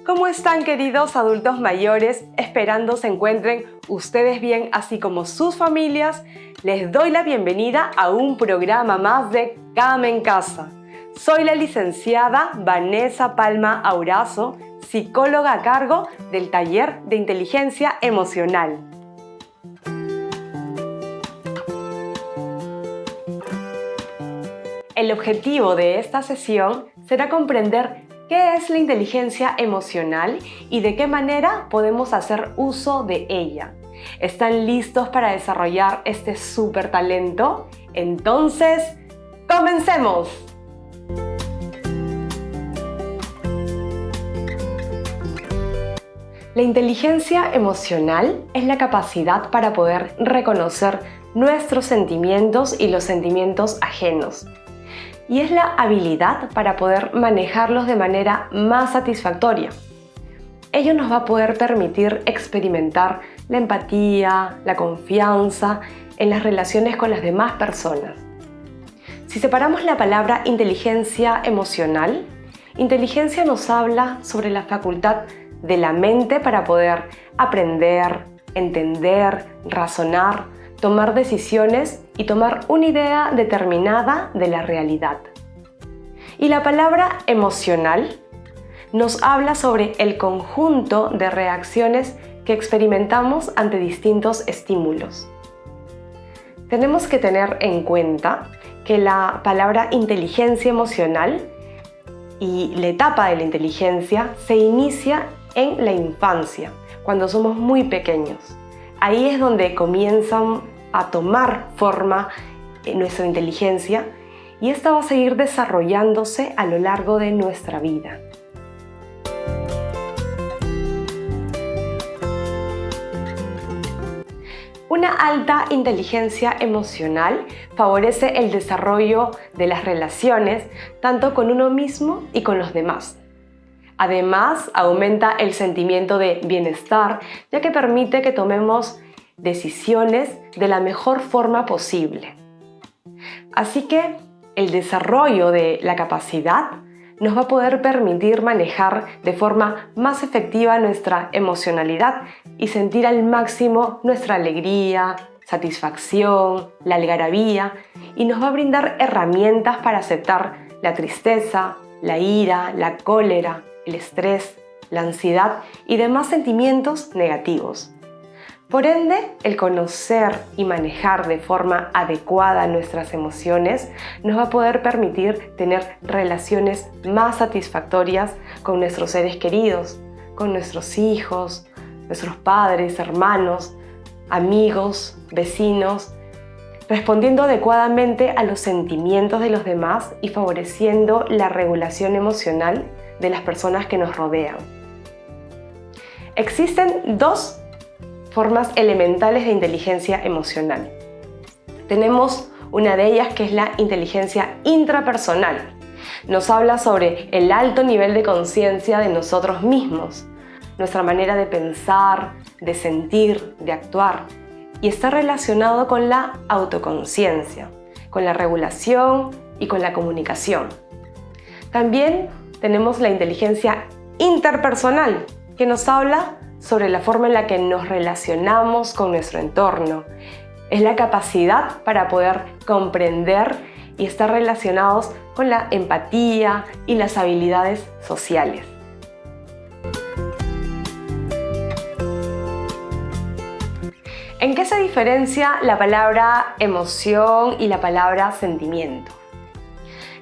¿Cómo están, queridos adultos mayores? Esperando se encuentren ustedes bien, así como sus familias. Les doy la bienvenida a un programa más de Cama en Casa. Soy la licenciada Vanessa Palma Aurazo, psicóloga a cargo del taller de inteligencia emocional. El objetivo de esta sesión será comprender ¿qué es la inteligencia emocional y de qué manera podemos hacer uso de ella? ¿Están listos para desarrollar este súper talento? Entonces, ¡comencemos! La inteligencia emocional es la capacidad para poder reconocer nuestros sentimientos y los sentimientos ajenos. Y es la habilidad para poder manejarlos de manera más satisfactoria. Ello nos va a poder permitir experimentar la empatía, la confianza en las relaciones con las demás personas. Si separamos la palabra inteligencia emocional, inteligencia nos habla sobre la facultad de la mente para poder aprender, entender, razonar, tomar decisiones y tomar una idea determinada de la realidad. Y la palabra emocional nos habla sobre el conjunto de reacciones que experimentamos ante distintos estímulos. Tenemos que tener en cuenta que la palabra inteligencia emocional y la etapa de la inteligencia se inicia en la infancia, cuando somos muy pequeños. Ahí es donde comienzan a tomar forma nuestra inteligencia y esta va a seguir desarrollándose a lo largo de nuestra vida. Una alta inteligencia emocional favorece el desarrollo de las relaciones tanto con uno mismo y con los demás. Además, aumenta el sentimiento de bienestar, ya que permite que tomemos decisiones de la mejor forma posible. Así que el desarrollo de la capacidad nos va a poder permitir manejar de forma más efectiva nuestra emocionalidad y sentir al máximo nuestra alegría, satisfacción, la algarabía, y nos va a brindar herramientas para aceptar la tristeza, la ira, la cólera, el estrés, la ansiedad y demás sentimientos negativos. Por ende, el conocer y manejar de forma adecuada nuestras emociones nos va a poder permitir tener relaciones más satisfactorias con nuestros seres queridos, con nuestros hijos, nuestros padres, hermanos, amigos, vecinos, respondiendo adecuadamente a los sentimientos de los demás y favoreciendo la regulación emocional de las personas que nos rodean. Existen dos formas elementales de inteligencia emocional. Tenemos una de ellas que es la inteligencia intrapersonal. Nos habla sobre el alto nivel de conciencia de nosotros mismos, nuestra manera de pensar, de sentir, de actuar, y está relacionado con la autoconciencia, con la regulación y con la comunicación. También tenemos la inteligencia interpersonal, que nos habla sobre la forma en la que nos relacionamos con nuestro entorno. Es la capacidad para poder comprender y estar relacionados con la empatía y las habilidades sociales. ¿En qué se diferencia la palabra emoción y la palabra sentimiento?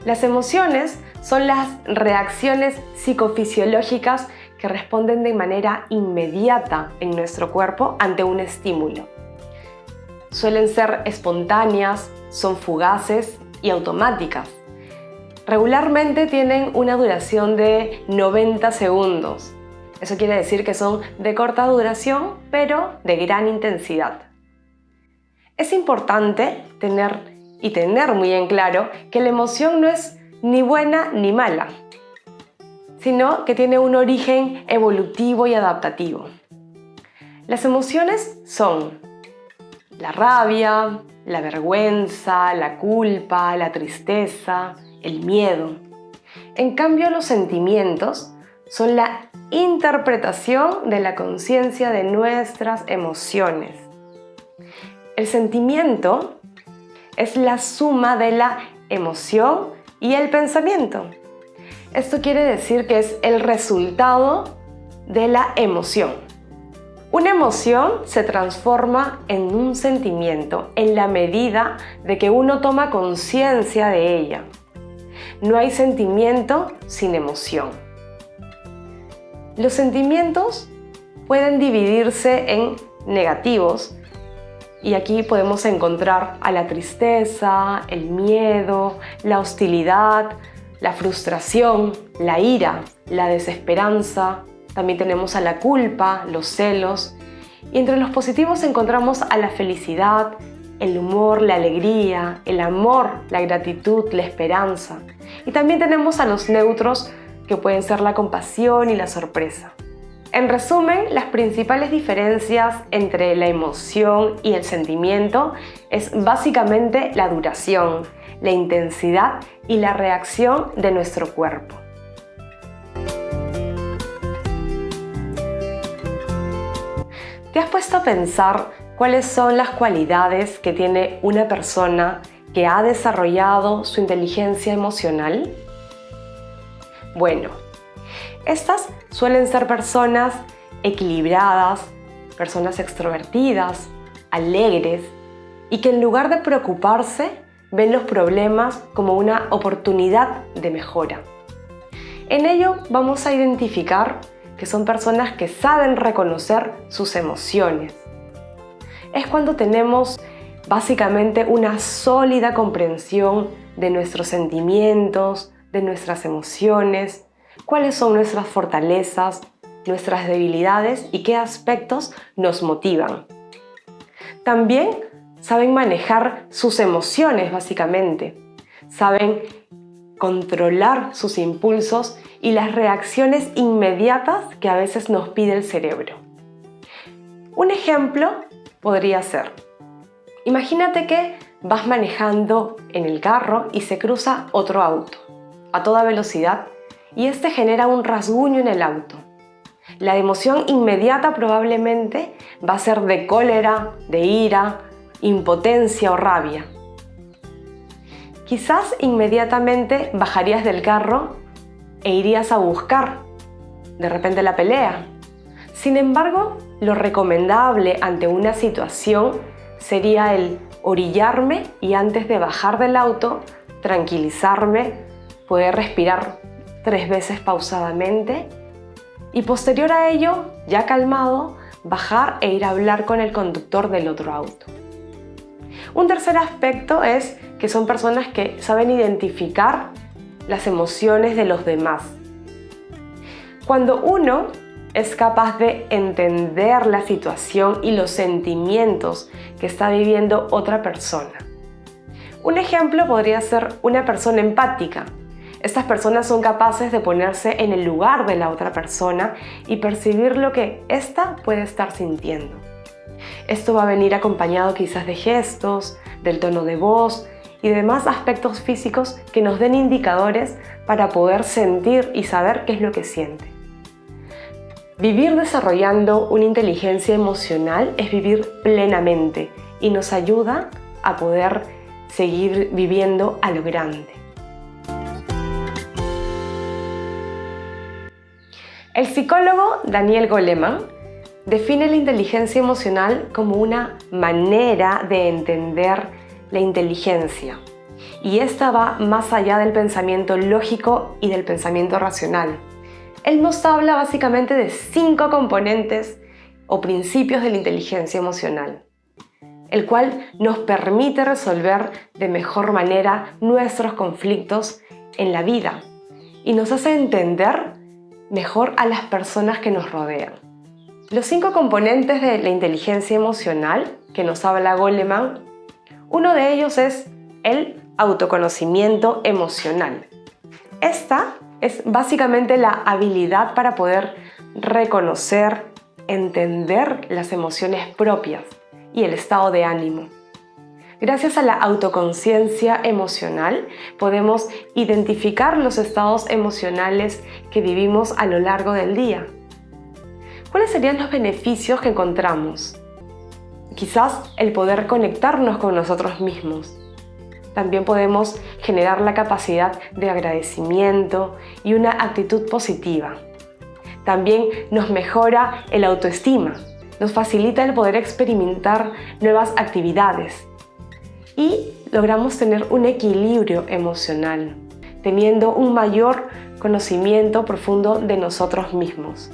Las emociones son las reacciones psicofisiológicas que responden de manera inmediata en nuestro cuerpo ante un estímulo. Suelen ser espontáneas, son fugaces y automáticas. Regularmente tienen una duración de 90 segundos. Eso quiere decir que son de corta duración, pero de gran intensidad. Es importante tener muy en claro que la emoción no es ni buena ni mala, sino que tiene un origen evolutivo y adaptativo. Las emociones son la rabia, la vergüenza, la culpa, la tristeza, el miedo. En cambio, los sentimientos son la interpretación de la conciencia de nuestras emociones. El sentimiento es la suma de la emoción y el pensamiento. Esto quiere decir que es el resultado de la emoción. Una emoción se transforma en un sentimiento en la medida de que uno toma conciencia de ella. No hay sentimiento sin emoción. Los sentimientos pueden dividirse en negativos y aquí podemos encontrar a la tristeza, el miedo, la hostilidad, la frustración, la ira, la desesperanza. También tenemos a la culpa, los celos. Y entre los positivos encontramos a la felicidad, el humor, la alegría, el amor, la gratitud, la esperanza. Y también tenemos a los neutros, que pueden ser la compasión y la sorpresa. En resumen, las principales diferencias entre la emoción y el sentimiento es básicamente la duración, la intensidad y la reacción de nuestro cuerpo. ¿Te has puesto a pensar cuáles son las cualidades que tiene una persona que ha desarrollado su inteligencia emocional? Bueno, estas suelen ser personas equilibradas, personas extrovertidas, alegres y que en lugar de preocuparse ven los problemas como una oportunidad de mejora. En ello vamos a identificar que son personas que saben reconocer sus emociones. Es cuando tenemos básicamente una sólida comprensión de nuestros sentimientos, de nuestras emociones, cuáles son nuestras fortalezas, nuestras debilidades y qué aspectos nos motivan. También saben manejar sus emociones básicamente, saben controlar sus impulsos y las reacciones inmediatas que a veces nos pide el cerebro. Un ejemplo podría ser, imagínate que vas manejando en el carro y se cruza otro auto a toda velocidad y este genera un rasguño en el auto. La emoción inmediata probablemente va a ser de cólera, de ira, impotencia o rabia. Quizás inmediatamente bajarías del carro e irías a buscar de repente la pelea. Sin embargo, lo recomendable ante una situación sería el orillarme y antes de bajar del auto, tranquilizarme, poder respirar 3 veces pausadamente y posterior a ello, ya calmado, bajar e ir a hablar con el conductor del otro auto. Un tercer aspecto es que son personas que saben identificar las emociones de los demás. Cuando uno es capaz de entender la situación y los sentimientos que está viviendo otra persona. Un ejemplo podría ser una persona empática. Estas personas son capaces de ponerse en el lugar de la otra persona y percibir lo que ésta puede estar sintiendo. Esto va a venir acompañado quizás de gestos, del tono de voz y demás aspectos físicos que nos den indicadores para poder sentir y saber qué es lo que siente. Vivir desarrollando una inteligencia emocional es vivir plenamente y nos ayuda a poder seguir viviendo a lo grande. El psicólogo Daniel Goleman define la inteligencia emocional como una manera de entender la inteligencia y esta va más allá del pensamiento lógico y del pensamiento racional. Él nos habla básicamente de 5 componentes o principios de la inteligencia emocional, el cual nos permite resolver de mejor manera nuestros conflictos en la vida y nos hace entender mejor a las personas que nos rodean. Los 5 componentes de la inteligencia emocional que nos habla Goleman, uno de ellos es el autoconocimiento emocional. Esta es básicamente la habilidad para poder reconocer, entender las emociones propias y el estado de ánimo. Gracias a la autoconciencia emocional podemos identificar los estados emocionales que vivimos a lo largo del día. ¿Cuáles serían los beneficios que encontramos? Quizás el poder conectarnos con nosotros mismos. También podemos generar la capacidad de agradecimiento y una actitud positiva. También nos mejora el autoestima, nos facilita el poder experimentar nuevas actividades y logramos tener un equilibrio emocional, teniendo un mayor conocimiento profundo de nosotros mismos.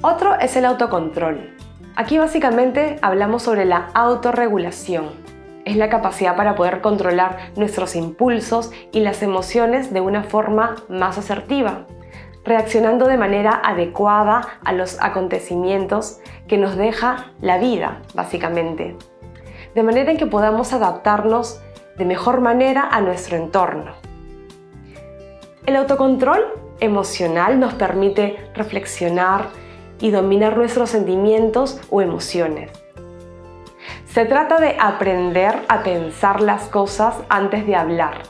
Otro es el autocontrol. Aquí básicamente hablamos sobre la autorregulación. Es la capacidad para poder controlar nuestros impulsos y las emociones de una forma más asertiva, reaccionando de manera adecuada a los acontecimientos que nos deja la vida, básicamente, de manera en que podamos adaptarnos de mejor manera a nuestro entorno. El autocontrol emocional nos permite reflexionar y dominar nuestros sentimientos o emociones. Se trata de aprender a pensar las cosas antes de hablar.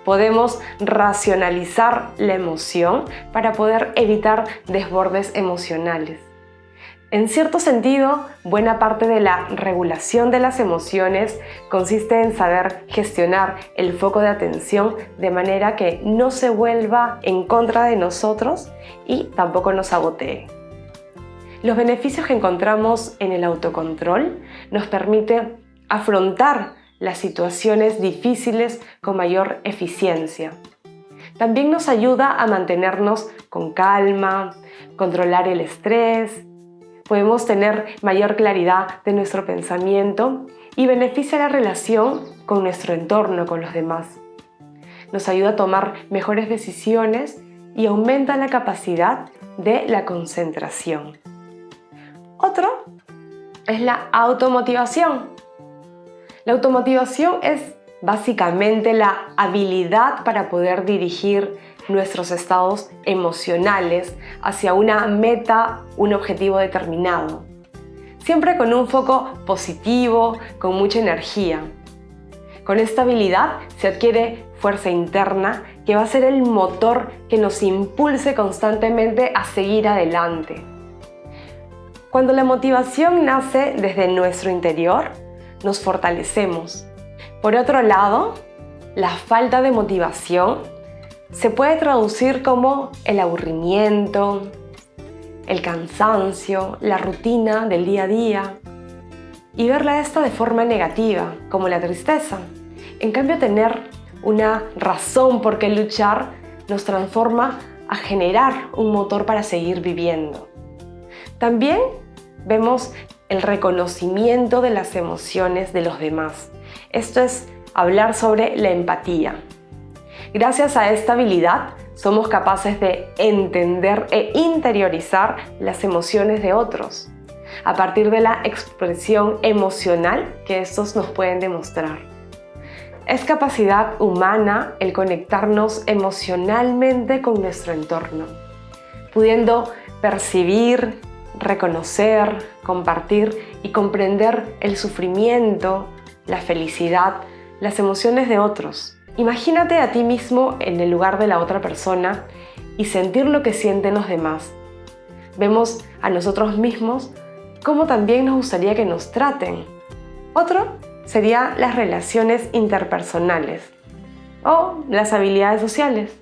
Podemos racionalizar la emoción para poder evitar desbordes emocionales. En cierto sentido, buena parte de la regulación de las emociones consiste en saber gestionar el foco de atención de manera que no se vuelva en contra de nosotros y tampoco nos sabotee. Los beneficios que encontramos en el autocontrol nos permite afrontar las situaciones difíciles con mayor eficiencia. También nos ayuda a mantenernos con calma, controlar el estrés, podemos tener mayor claridad de nuestro pensamiento y beneficia la relación con nuestro entorno, con los demás. Nos ayuda a tomar mejores decisiones y aumenta la capacidad de la concentración. Otro es la automotivación. La automotivación es básicamente la habilidad para poder dirigir nuestros estados emocionales hacia una meta, un objetivo determinado. Siempre con un foco positivo, con mucha energía. Con esta habilidad se adquiere fuerza interna que va a ser el motor que nos impulse constantemente a seguir adelante. Cuando la motivación nace desde nuestro interior, nos fortalecemos. Por otro lado, la falta de motivación se puede traducir como el aburrimiento, el cansancio, la rutina del día a día y verla esta de forma negativa, como la tristeza. En cambio, tener una razón por qué luchar nos transforma a generar un motor para seguir viviendo. También vemos el reconocimiento de las emociones de los demás. Esto es hablar sobre la empatía. Gracias a esta habilidad somos capaces de entender e interiorizar las emociones de otros, a partir de la expresión emocional que estos nos pueden demostrar. Es capacidad humana el conectarnos emocionalmente con nuestro entorno, pudiendo percibir, reconocer, compartir y comprender el sufrimiento, la felicidad, las emociones de otros. Imagínate a ti mismo en el lugar de la otra persona y sentir lo que sienten los demás. Vemos a nosotros mismos cómo también nos gustaría que nos traten. Otro sería las relaciones interpersonales o las habilidades sociales.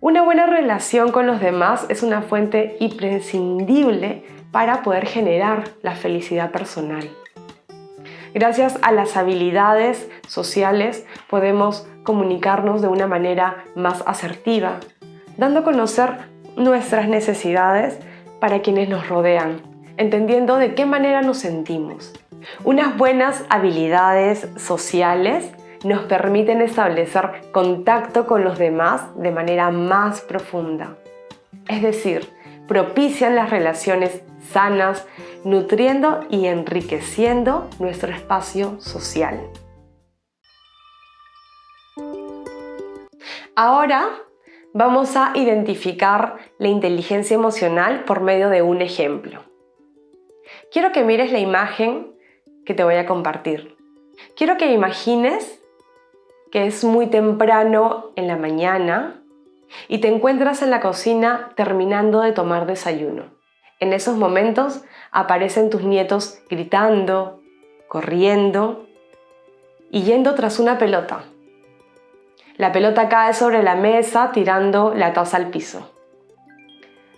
Una buena relación con los demás es una fuente imprescindible para poder generar la felicidad personal. Gracias a las habilidades sociales podemos comunicarnos de una manera más asertiva, dando a conocer nuestras necesidades para quienes nos rodean, entendiendo de qué manera nos sentimos. Unas buenas habilidades sociales nos permiten establecer contacto con los demás de manera más profunda. Es decir, propician las relaciones sanas, nutriendo y enriqueciendo nuestro espacio social. Ahora vamos a identificar la inteligencia emocional por medio de un ejemplo. Quiero que mires la imagen que te voy a compartir. Quiero que imagines que es muy temprano en la mañana y te encuentras en la cocina terminando de tomar desayuno. En esos momentos aparecen tus nietos gritando, corriendo y yendo tras una pelota. La pelota cae sobre la mesa tirando la taza al piso.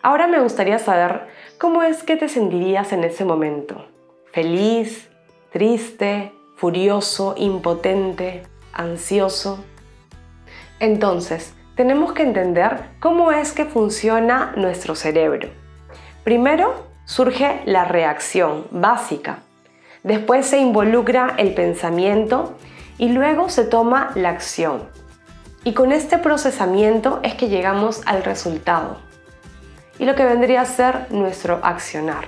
Ahora me gustaría saber cómo es que te sentirías en ese momento. ¿Feliz, triste, furioso, impotente, ansioso? Entonces, tenemos que entender cómo es que funciona nuestro cerebro. Primero surge la reacción básica, después se involucra el pensamiento y luego se toma la acción. Y con este procesamiento es que llegamos al resultado y lo que vendría a ser nuestro accionar.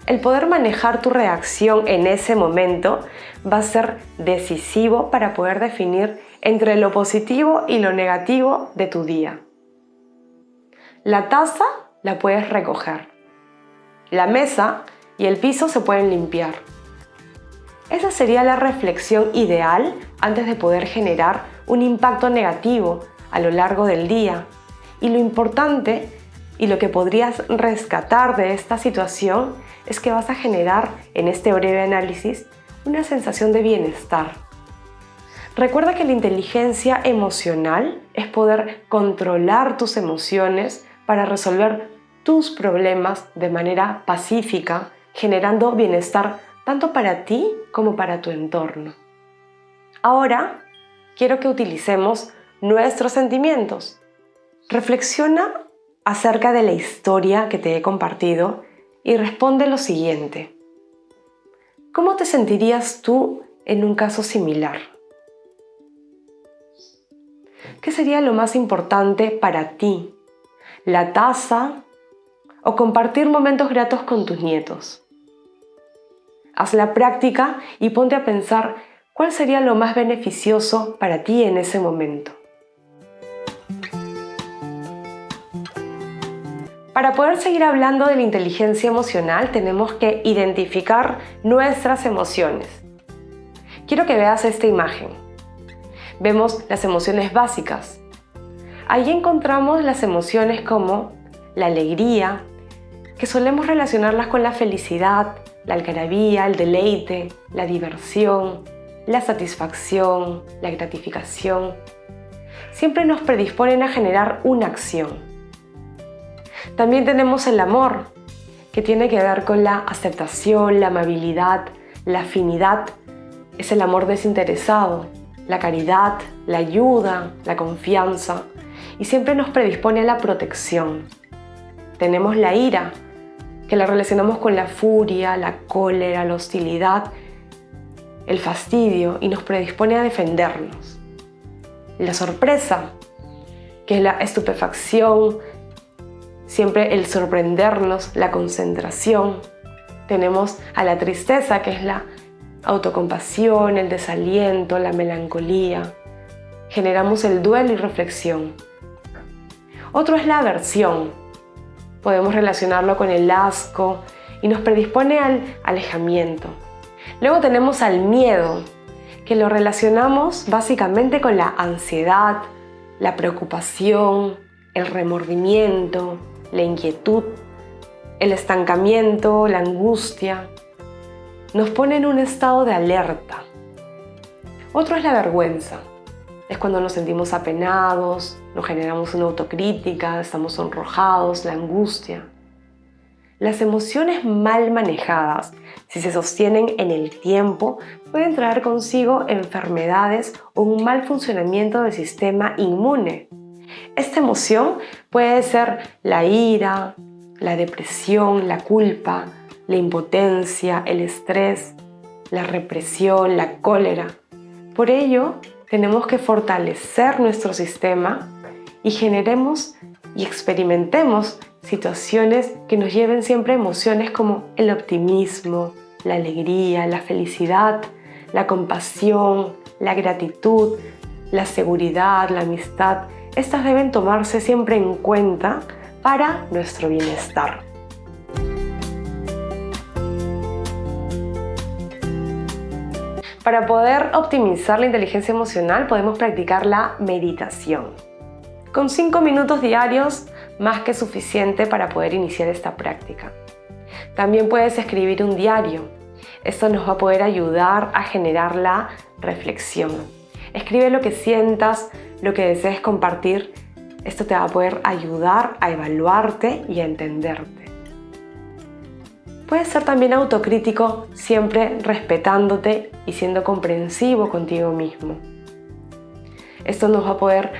El poder manejar tu reacción en ese momento va a ser decisivo para poder definir entre lo positivo y lo negativo de tu día. La taza la puedes recoger. La mesa y el piso se pueden limpiar. Esa sería la reflexión ideal antes de poder generar un impacto negativo a lo largo del día. Y lo importante y lo que podrías rescatar de esta situación es que vas a generar en este breve análisis una sensación de bienestar. Recuerda que la inteligencia emocional es poder controlar tus emociones para resolver tus problemas de manera pacífica, generando bienestar tanto para ti como para tu entorno. Ahora, quiero que utilicemos nuestros sentimientos. Reflexiona acerca de la historia que te he compartido y responde lo siguiente. ¿Cómo te sentirías tú en un caso similar? ¿Qué sería lo más importante para ti? ¿La taza o compartir momentos gratos con tus nietos? Haz la práctica y ponte a pensar cuál sería lo más beneficioso para ti en ese momento. Para poder seguir hablando de la inteligencia emocional, tenemos que identificar nuestras emociones. Quiero que veas esta imagen. Vemos las emociones básicas. Ahí encontramos las emociones como la alegría, que solemos relacionarlas con la felicidad, la algarabía, el deleite, la diversión, la satisfacción, la gratificación. Siempre nos predisponen a generar una acción. También tenemos el amor, que tiene que ver con la aceptación, la amabilidad, la afinidad. Es el amor desinteresado, la caridad, la ayuda, la confianza. Y siempre nos predispone a la protección. Tenemos la ira, que la relacionamos con la furia, la cólera, la hostilidad, el fastidio y nos predispone a defendernos. La sorpresa, que es la estupefacción, siempre el sorprendernos, la concentración. Tenemos a la tristeza, que es la autocompasión, el desaliento, la melancolía. Generamos el duelo y reflexión. Otro es la aversión. Podemos relacionarlo con el asco y nos predispone al alejamiento. Luego tenemos al miedo, que lo relacionamos básicamente con la ansiedad, la preocupación, el remordimiento, la inquietud, el estancamiento, la angustia. Nos pone en un estado de alerta. Otro es la vergüenza. Es cuando nos sentimos apenados, nos generamos una autocrítica, estamos sonrojados, la angustia. Las emociones mal manejadas, si se sostienen en el tiempo, pueden traer consigo enfermedades o un mal funcionamiento del sistema inmune. Esta emoción puede ser la ira, la depresión, la culpa, la impotencia, el estrés, la represión, la cólera. Por ello, tenemos que fortalecer nuestro sistema y generemos y experimentemos situaciones que nos lleven siempre a emociones como el optimismo, la alegría, la felicidad, la compasión, la gratitud, la seguridad, la amistad. Estas deben tomarse siempre en cuenta para nuestro bienestar. Para poder optimizar la inteligencia emocional podemos practicar la meditación. Con 5 minutos diarios, más que suficiente para poder iniciar esta práctica. También puedes escribir un diario. Esto nos va a poder ayudar a generar la reflexión. Escribe lo que sientas, lo que desees compartir. Esto te va a poder ayudar a evaluarte y a entenderte. Puedes ser también autocrítico, siempre respetándote y siendo comprensivo contigo mismo. Esto nos va a poder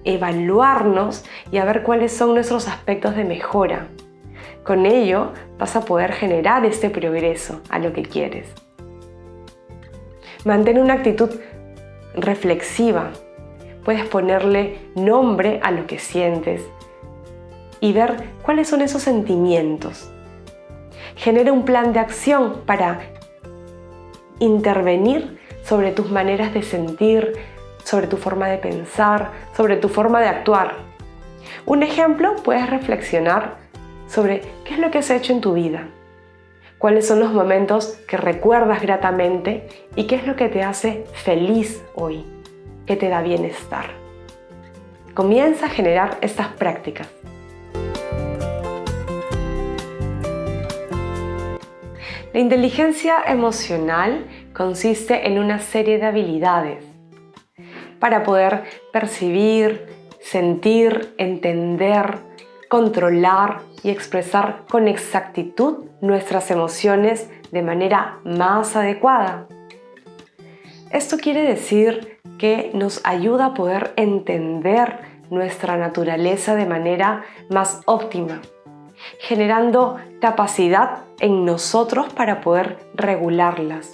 evaluarnos y a ver cuáles son nuestros aspectos de mejora. Con ello vas a poder generar este progreso a lo que quieres. Mantén una actitud reflexiva. Puedes ponerle nombre a lo que sientes y ver cuáles son esos sentimientos. Genera un plan de acción para intervenir sobre tus maneras de sentir, sobre tu forma de pensar, sobre tu forma de actuar. Un ejemplo, puedes reflexionar sobre qué es lo que has hecho en tu vida, cuáles son los momentos que recuerdas gratamente y qué es lo que te hace feliz hoy, qué te da bienestar. Comienza a generar estas prácticas. La inteligencia emocional consiste en una serie de habilidades para poder percibir, sentir, entender, controlar y expresar con exactitud nuestras emociones de manera más adecuada. Esto quiere decir que nos ayuda a poder entender nuestra naturaleza de manera más óptima, generando capacidad en nosotros para poder regularlas,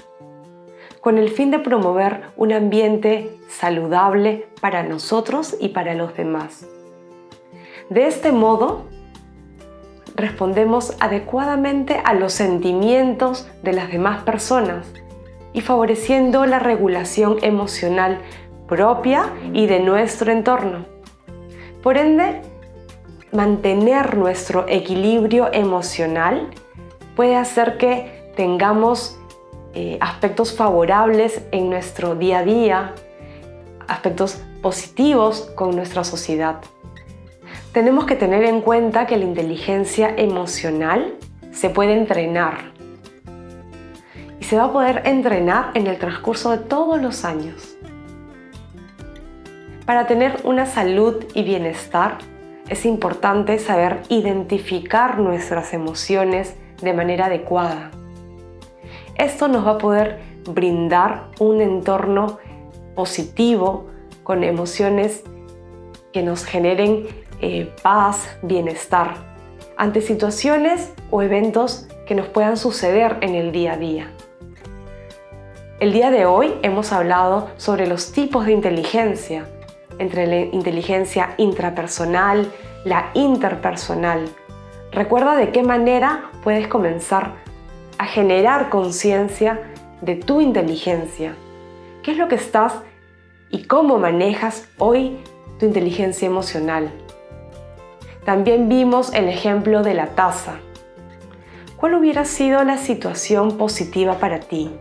con el fin de promover un ambiente saludable para nosotros y para los demás. De este modo, respondemos adecuadamente a los sentimientos de las demás personas y favoreciendo la regulación emocional propia y de nuestro entorno. Por ende, mantener nuestro equilibrio emocional puede hacer que tengamos aspectos favorables en nuestro día a día, aspectos positivos con nuestra sociedad. Tenemos que tener en cuenta que la inteligencia emocional se puede entrenar y se va a poder entrenar en el transcurso de todos los años. Para tener una salud y bienestar es importante saber identificar nuestras emociones de manera adecuada. Esto nos va a poder brindar un entorno positivo con emociones que nos generen paz, bienestar ante situaciones o eventos que nos puedan suceder en el día a día. El día de hoy hemos hablado sobre los tipos de inteligencia, entre la inteligencia intrapersonal, la interpersonal. Recuerda de qué manera puedes comenzar a generar conciencia de tu inteligencia. ¿Qué es lo que estás y cómo manejas hoy tu inteligencia emocional? También vimos el ejemplo de la taza. ¿Cuál hubiera sido la situación positiva para ti?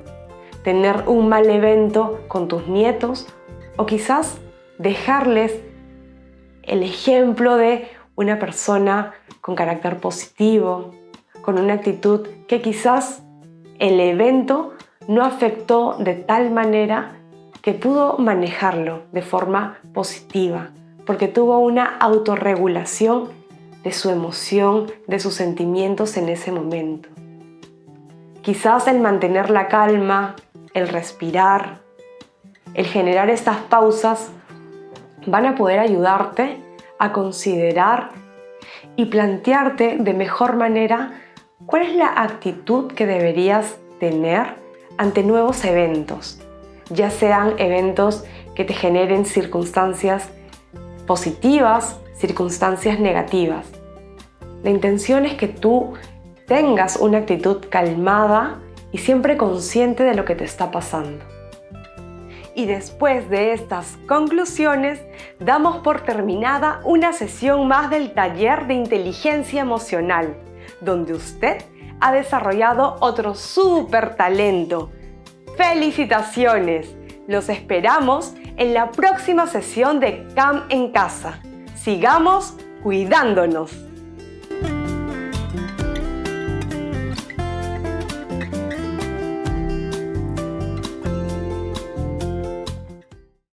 ¿Tener un mal evento con tus nietos? ¿O quizás dejarles el ejemplo de una persona con carácter positivo, con una actitud que quizás el evento no afectó de tal manera que pudo manejarlo de forma positiva, porque tuvo una autorregulación de su emoción, de sus sentimientos en ese momento. Quizás el mantener la calma, el respirar, el generar estas pausas van a poder ayudarte a considerar y plantearte de mejor manera cuál es la actitud que deberías tener ante nuevos eventos, ya sean eventos que te generen circunstancias positivas, circunstancias negativas. La intención es que tú tengas una actitud calmada y siempre consciente de lo que te está pasando. Y después de estas conclusiones, damos por terminada una sesión más del taller de inteligencia emocional, donde usted ha desarrollado otro súper talento. ¡Felicitaciones! Los esperamos en la próxima sesión de CAM en casa. Sigamos cuidándonos.